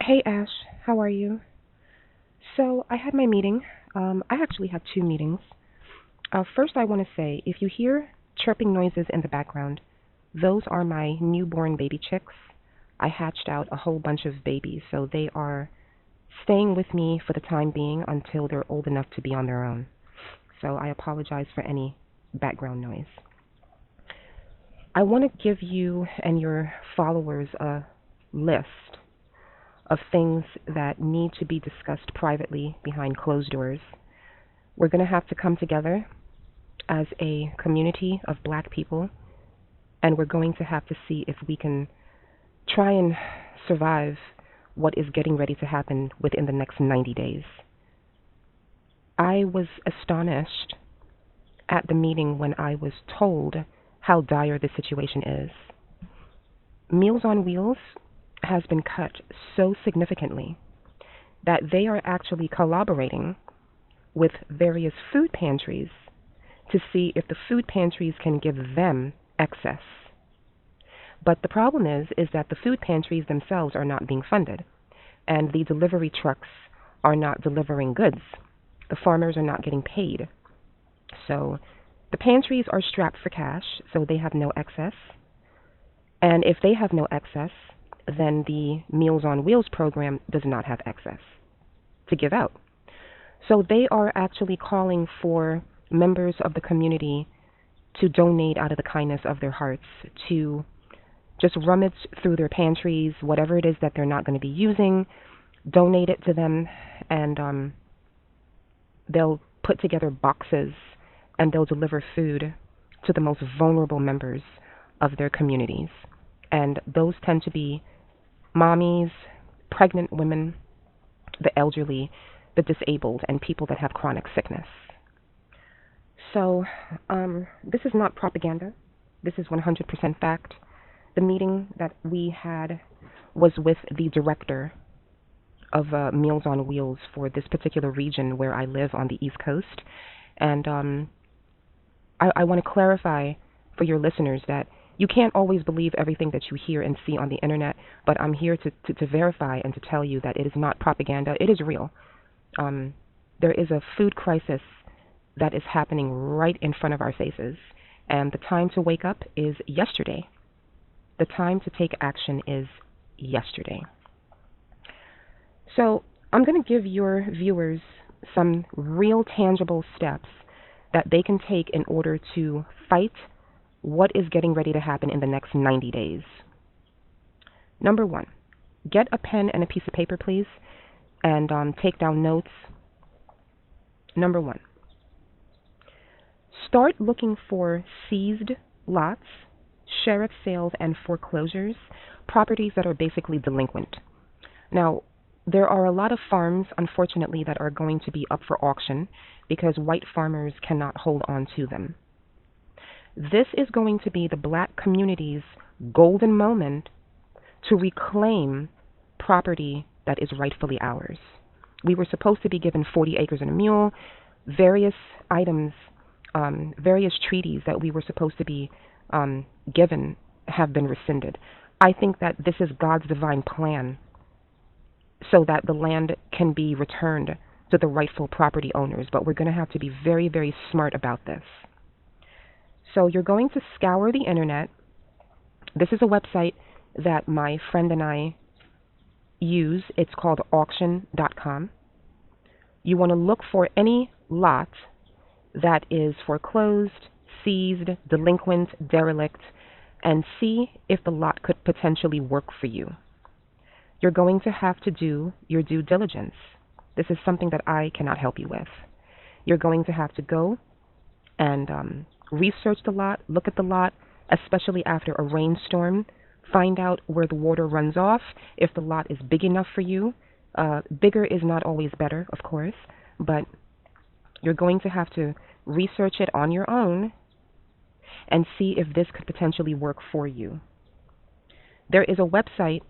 Hey Ash, how are you? So I had my meeting. I actually had two meetings. First, I want to say if you hear chirping noises in the background, those are my newborn baby chicks. I hatched out a whole bunch of babies, so they are staying with me for the time being until they're old enough to be on their own. So I apologize for any background noise. I want to give you and your followers a list of things that need to be discussed privately behind closed doors. We're going to have to come together as a community of black people, and we're going to have to see if we can try and survive what is getting ready to happen within the next 90 days. I was astonished at the meeting when I was told how dire the situation is. Meals on Wheels has been cut so significantly that they are actually collaborating with various food pantries to see if the food pantries can give them excess. But the problem is that the food pantries themselves are not being funded, and the delivery trucks are not delivering goods. The farmers are not getting paid. So the pantries are strapped for cash, so they have no excess. And if they have no excess, then the Meals on Wheels program does not have excess to give out. So they are actually calling for members of the community to donate out of the kindness of their hearts, to just rummage through their pantries, whatever it is that they're not going to be using, donate it to them, and they'll put together boxes and they'll deliver food to the most vulnerable members of their communities. And those tend to be mommies, pregnant women, the elderly, the disabled, and people that have chronic sickness. So, this is not propaganda. This is 100% fact. The meeting that we had was with the director of Meals on Wheels for this particular region where I live on the East Coast. And I want to clarify for your listeners that you can't always believe everything that you hear and see on the internet, but I'm here to verify and to tell you that it is not propaganda. It is real. There is a food crisis that is happening right in front of our faces, and the time to wake up is yesterday. The time to take action is yesterday. So I'm going to give your viewers some real tangible steps that they can take in order to fight what is getting ready to happen in the next 90 days. Number one, get a pen and a piece of paper, please, and take down notes. Number one, start looking for seized lots, sheriff sales, and foreclosures, properties that are basically delinquent. Now, there are a lot of farms, unfortunately, that are going to be up for auction because white farmers cannot hold on to them. This is going to be the black community's golden moment to reclaim property that is rightfully ours. We were supposed to be given 40 acres and a mule, various items, various treaties that we were supposed to be given have been rescinded. I think that this is God's divine plan so that the land can be returned to the rightful property owners, but we're going to have to be very, very smart about this. So you're going to scour the internet. This is a website that my friend and I use. It's called auction.com. You want to look for any lot that is foreclosed, seized, delinquent, derelict, and see if the lot could potentially work for you. You're going to have to do your due diligence. This is something that I cannot help you with. You're going to have to go and research the lot, look at the lot, especially after a rainstorm. Find out where the water runs off, if the lot is big enough for you. Bigger is not always better, of course, but you're going to have to research it on your own and see if this could potentially work for you. There is a website,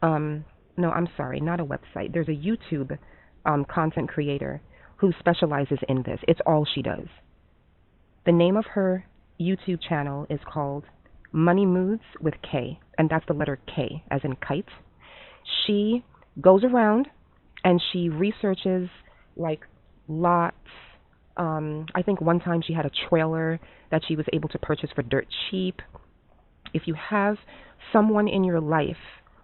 no, I'm sorry, not a website. There's a YouTube content creator who specializes in this. It's all she does. The name of her YouTube channel is called Money Moods with K, and that's the letter K as in kite. She goes around and she researches like lots. I think one time she had a trailer that she was able to purchase for dirt cheap. If you have someone in your life,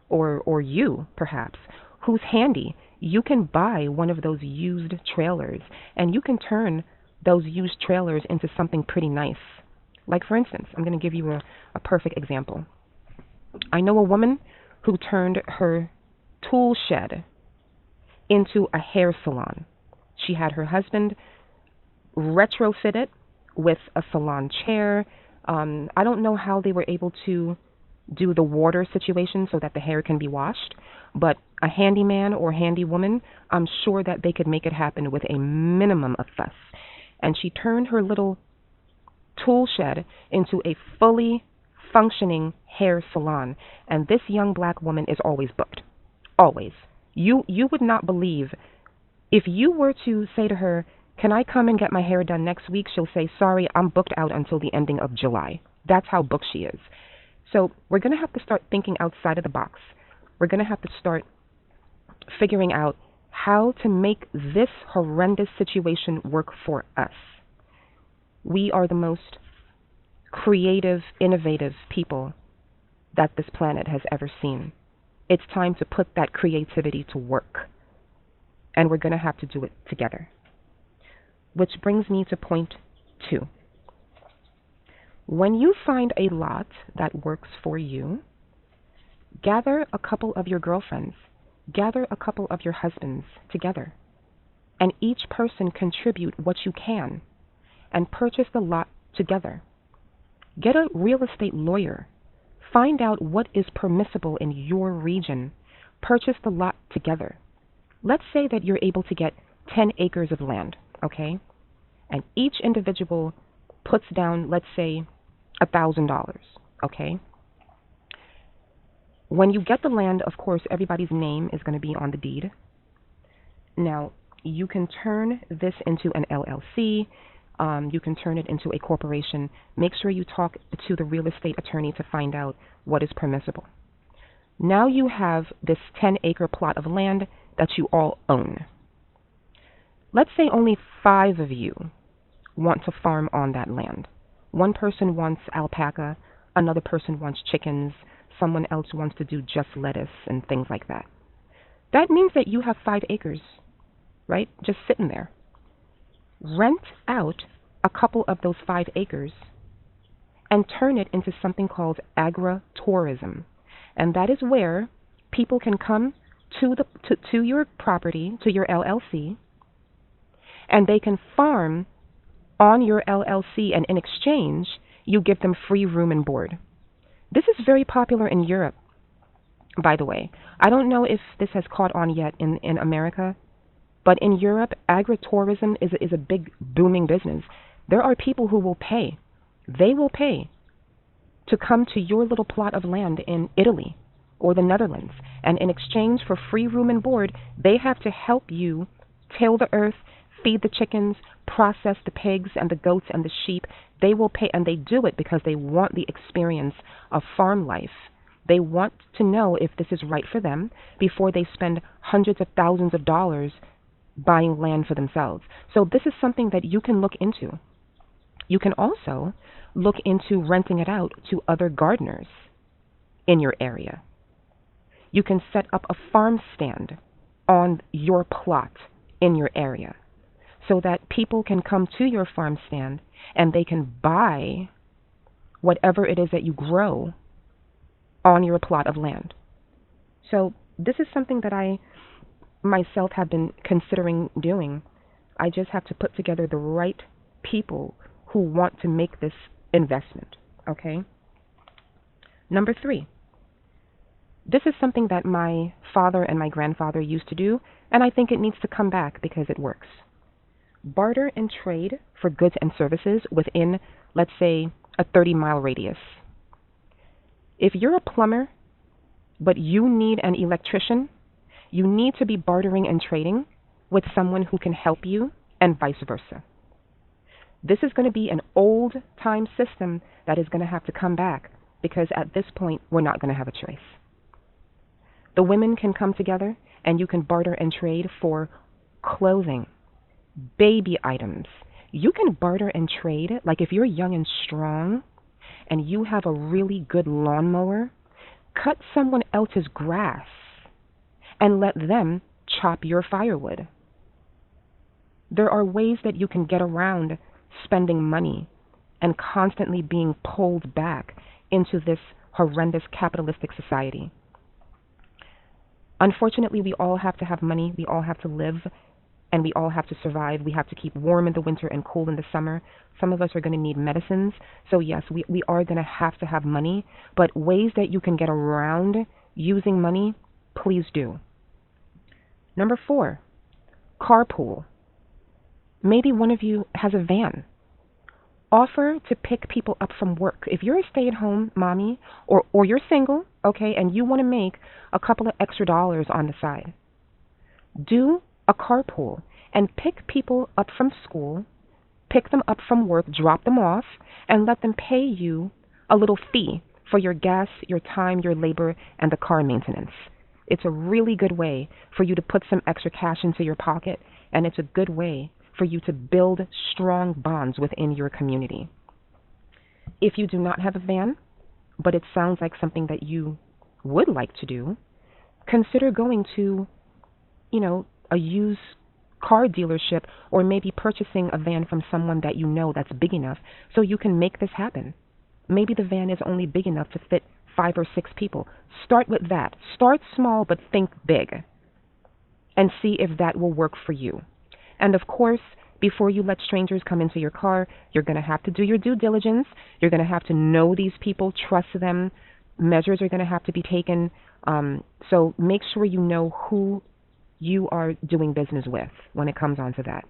or you perhaps, who's handy, you can buy one of those used trailers and you can turn those used trailers into something pretty nice. Like, for instance, I'm going to give you a perfect example. I know a woman who turned her tool shed into a hair salon. She had her husband retrofit it with a salon chair. I don't know how they were able to do the water situation so that the hair can be washed, but a handyman or handywoman, I'm sure that they could make it happen with a minimum of fuss. And she turned her little tool shed into a fully functioning hair salon. And this young black woman is always booked. Always. You would not believe, if you were to say to her, can I come and get my hair done next week? She'll say, sorry, I'm booked out until the ending of July. That's how booked she is. So we're going to have to start thinking outside of the box. We're going to have to start figuring out how to make this horrendous situation work for us. We are the most creative, innovative people that this planet has ever seen. It's time to put that creativity to work. And we're going to have to do it together. Which brings me to point 2. When you find a lot that works for you, gather a couple of your girlfriends, gather a couple of your husbands together, and each person contribute what you can, and purchase the lot together. Get a real estate lawyer. Find out what is permissible in your region. Purchase the lot together. Let's say that you're able to get 10 acres of land, okay? And each individual puts down, let's say, $1,000, okay? When you get the land, of course, everybody's name is going to be on the deed. Now, you can turn this into an LLC. You can turn it into a corporation. Make sure you talk to the real estate attorney to find out what is permissible. Now you have this 10-acre plot of land that you all own. Let's say only 5 of you want to farm on that land. One person wants alpaca, another person wants chickens, someone else wants to do just lettuce and things like that. That means that you have 5 acres, right? Just sitting there. Rent out a couple of those 5 acres and turn it into something called agritourism. And that is where people can come to your property, to your LLC, and they can farm on your LLC, and in exchange, you give them free room and board. This is very popular in Europe, by the way. I don't know if this has caught on yet in America, but in Europe, agritourism is a big, booming business. There are people who will pay. They will pay to come to your little plot of land in Italy or the Netherlands, and in exchange for free room and board, they have to help you till the earth, feed the chickens, process the pigs and the goats and the sheep. They will pay, and they do it because they want the experience of farm life. They want to know if this is right for them before they spend hundreds of thousands of dollars buying land for themselves. So this is something that you can look into. You can also look into renting it out to other gardeners in your area. You can set up a farm stand on your plot in your area so that people can come to your farm stand and they can buy whatever it is that you grow on your plot of land. So this is something that I myself have been considering doing. I just have to put together the right people who want to make this investment, okay? Number 3. This is something that my father and my grandfather used to do, and I think it needs to come back because it works. Barter and trade for goods and services within, let's say, a 30-mile radius. If you're a plumber, but you need an electrician, you need to be bartering and trading with someone who can help you, and vice versa. This is going to be an old-time system that is going to have to come back because at this point, we're not going to have a choice. The women can come together and you can barter and trade for clothing, baby items. You can barter and trade, like if you're young and strong and you have a really good lawnmower, cut someone else's grass and let them chop your firewood. There are ways that you can get around spending money and constantly being pulled back into this horrendous capitalistic society. Unfortunately, we all have to have money, we all have to live, and we all have to survive. We have to keep warm in the winter and cool in the summer. Some of us are going to need medicines. So yes, we are going to have money, but ways that you can get around using money, please do. Number 4, carpool. Maybe one of you has a van. Offer to pick people up from work. If you're a stay-at-home mommy or you're single, okay, and you want to make a couple of extra dollars on the side, do a carpool and pick people up from school, pick them up from work, drop them off, and let them pay you a little fee for your gas, your time, your labor, and the car maintenance. It's a really good way for you to put some extra cash into your pocket, and it's a good way for you to build strong bonds within your community. If you do not have a van, but it sounds like something that you would like to do, consider going to, a used car dealership, or maybe purchasing a van from someone that you know that's big enough so you can make this happen. Maybe the van is only big enough to fit 5 or 6 people. Start with that. Start small, but think big, and see if that will work for you. And of course, before you let strangers come into your car, you're going to have to do your due diligence. You're going to have to know these people, trust them. Measures are going to have to be taken. So make sure you know who you are doing business with when it comes on to that.